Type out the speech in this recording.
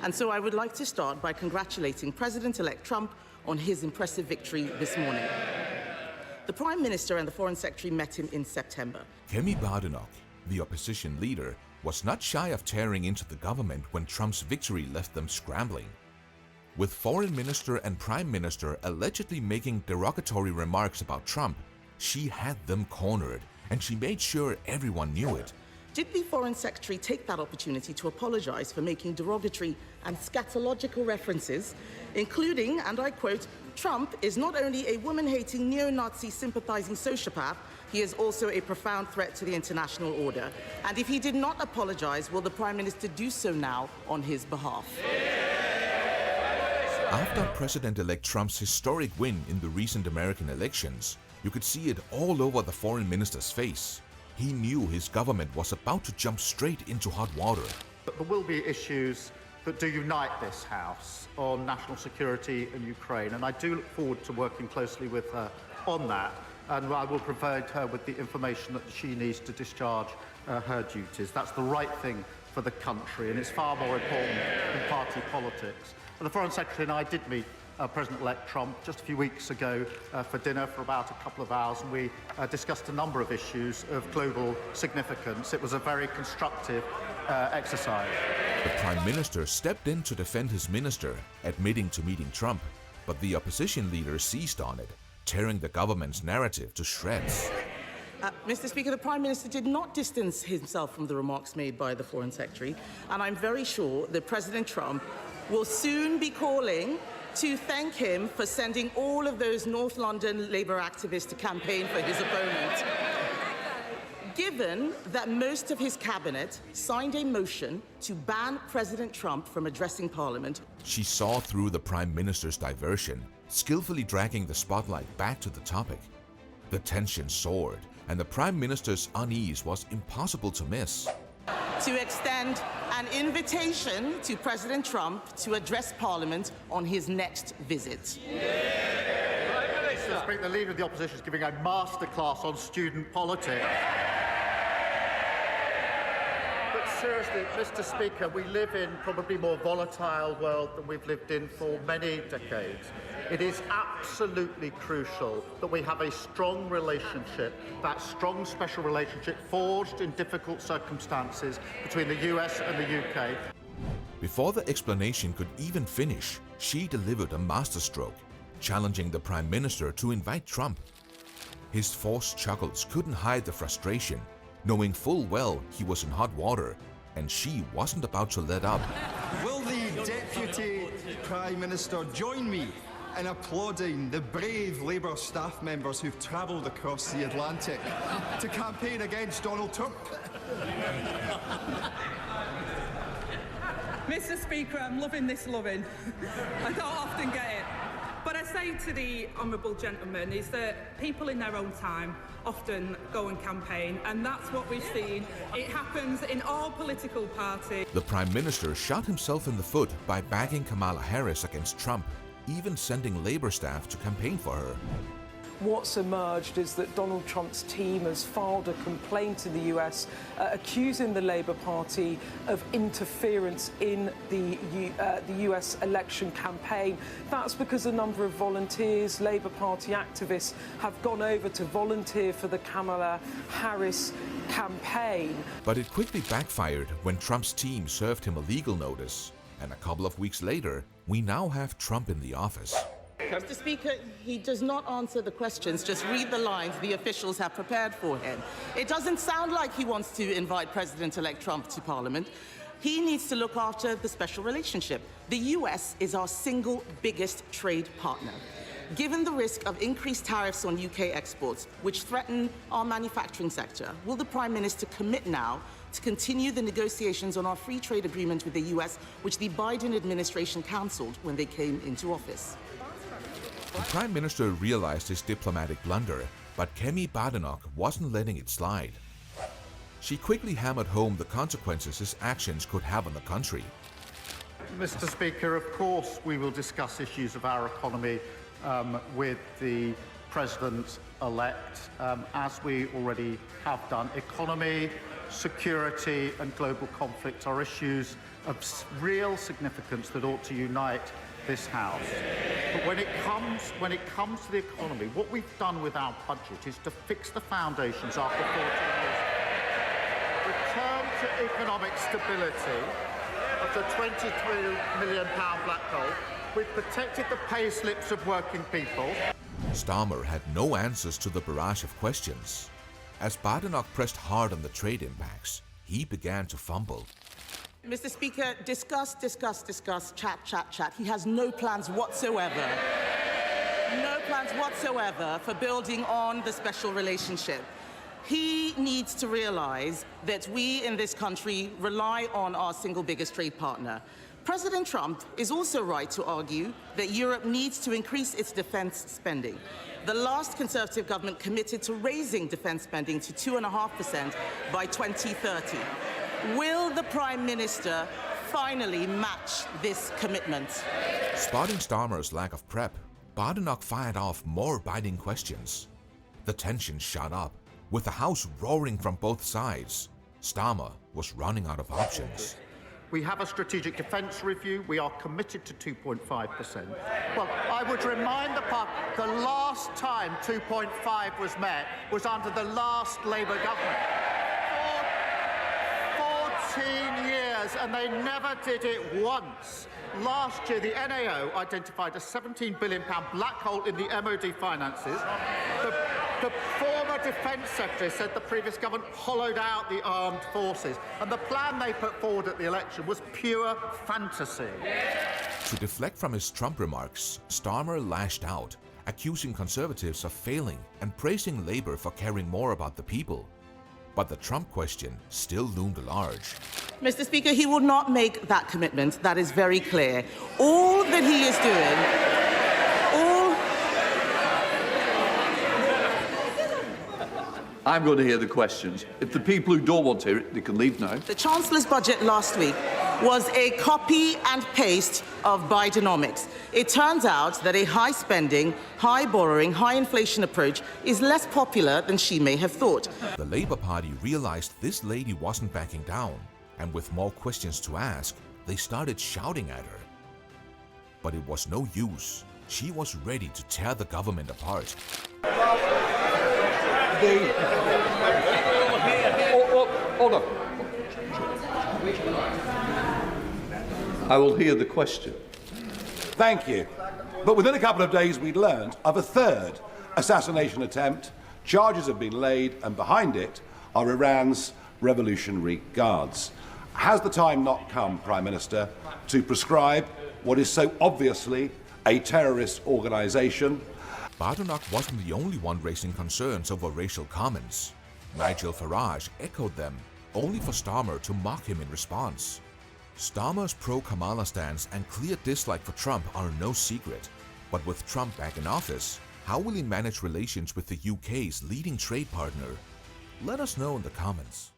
And so I would like to start by congratulating President-elect Trump on his impressive victory this morning. The Prime Minister and the Foreign Secretary met him in September. Kemi Badenoch, the opposition leader, was not shy of tearing into the government when Trump's victory left them scrambling. With Foreign Minister and Prime Minister allegedly making derogatory remarks about Trump, she had them cornered, and she made sure everyone knew it. Did the Foreign Secretary take that opportunity to apologize for making derogatory and scatological references, including, and I quote, "Trump is not only a woman-hating, neo-Nazi sympathizing sociopath, he is also a profound threat to the international order." And if he did not apologize, will the Prime Minister do so now on his behalf? After President-elect Trump's historic win in the recent American elections, you could see it all over the Foreign Minister's face. He knew his government was about to jump straight into hot water. But there will be issues that do unite this House on national security and Ukraine, and I do look forward to working closely with her on that, and I will provide her with the information that she needs to discharge her duties. That's the right thing for the country, and it's far more important than party politics. And the Foreign Secretary and I did meet President-elect Trump just a few weeks ago for dinner for about a couple of hours, and we discussed a number of issues of global significance. It was a very constructive exercise. The Prime Minister stepped in to defend his minister, admitting to meeting Trump, but the opposition leader seized on it, tearing the government's narrative to shreds. Mr. Speaker, the Prime Minister did not distance himself from the remarks made by the Foreign Secretary, and I'm very sure that President Trump will soon be calling to thank him for sending all of those North London Labour activists to campaign for his opponent. Given that most of his cabinet signed a motion to ban President Trump from addressing Parliament. She saw through the Prime Minister's diversion, skillfully dragging the spotlight back to the topic. The tension soared, and the Prime Minister's unease was impossible to miss. To extend an invitation to President Trump to address Parliament on his next visit. Mr. Speaker, the Leader of the Opposition is giving a masterclass on student politics. But seriously, Mr. Speaker, we live in probably a more volatile world than we've lived in for many decades. It is absolutely crucial that we have a strong relationship, that strong special relationship forged in difficult circumstances between the US and the UK. Before the explanation could even finish, she delivered a masterstroke, challenging the Prime Minister to invite Trump. His forced chuckles couldn't hide the frustration, knowing full well he was in hot water, and she wasn't about to let up. Will the Deputy Prime Minister join me in applauding the brave Labour staff members who've travelled across the Atlantic to campaign against Donald Trump? Mr. Speaker, I'm loving this loving. I don't often get it. What I say to the honourable gentleman is that people in their own time often go and campaign, and that's what we've seen. It happens in all political parties. The Prime Minister shot himself in the foot by backing Kamala Harris against Trump, even sending Labour staff to campaign for her. What's emerged is that Donald Trump's team has filed a complaint in the US accusing the Labour Party of interference in the US election campaign. That's because a number of volunteers, Labour Party activists, have gone over to volunteer for the Kamala Harris campaign. But it quickly backfired when Trump's team served him a legal notice. And a couple of weeks later, we now have Trump in the office. Mr. Speaker, he does not answer the questions, just read the lines the officials have prepared for him. It doesn't sound like he wants to invite President-elect Trump to Parliament. He needs to look after the special relationship. The US is our single biggest trade partner. Given the risk of increased tariffs on UK exports, which threaten our manufacturing sector, will the Prime Minister commit now to continue the negotiations on our free trade agreement with the US, which the Biden administration cancelled when they came into office? The Prime Minister realized his diplomatic blunder, but Kemi Badenoch wasn't letting it slide. She quickly hammered home the consequences his actions could have on the country. Mr. Speaker, of course we will discuss issues of our economy with the President-elect, as we already have done. Economy, security and global conflict are issues of real significance that ought to unite this House. But when it comes to the economy, what we've done with our budget is to fix the foundations after 14 years. Return to economic stability of the £23 million black hole. We've protected the pay slips of working people. Starmer had no answers to the barrage of questions. As Badenoch pressed hard on the trade impacts, he began to fumble. Mr. Speaker, discuss, chat. He has no plans whatsoever. No plans whatsoever for building on the special relationship. He needs to realize that we in this country rely on our single biggest trade partner. President Trump is also right to argue that Europe needs to increase its defense spending. The last Conservative government committed to raising defense spending to 2.5% by 2030. Will the Prime Minister finally match this commitment? Spotting Starmer's lack of prep, Badenoch fired off more biting questions. The tension shot up, with the House roaring from both sides. Starmer was running out of options. We have a strategic defence review. We are committed to 2.5%. Well, I would remind the last time 2.5 was met was under the last Labour government. 14 years, and they never did it once. Last year, the NAO identified a £17 billion black hole in the MOD finances. The former Defence Secretary said the previous government hollowed out the armed forces, and the plan they put forward at the election was pure fantasy. To deflect from his Trump remarks, Starmer lashed out, accusing Conservatives of failing and praising Labour for caring more about the people. But the Trump question still loomed large. Mr. Speaker, he will not make that commitment. That is very clear. All that he is doing, I'm going to hear the questions. If the people who don't want to hear it, they can leave now. The Chancellor's budget last week was a copy and paste of Bidenomics. It turns out that a high spending, high borrowing, high inflation approach is less popular than she may have thought. The Labour Party realized this lady wasn't backing down, and with more questions to ask, they started shouting at her. But it was no use. She was ready to tear the government apart. Hold on. I will hear the question. Thank you. But within a couple of days, we'd learned of a third assassination attempt. Charges have been laid, and behind it are Iran's Revolutionary Guards. Has the time not come, Prime Minister, to prescribe what is so obviously a terrorist organisation? Badenoch wasn't the only one raising concerns over racial comments. Nigel Farage echoed them, only for Starmer to mock him in response. Starmer's pro-Kamala stance and clear dislike for Trump are no secret. But with Trump back in office, how will he manage relations with the UK's leading trade partner? Let us know in the comments.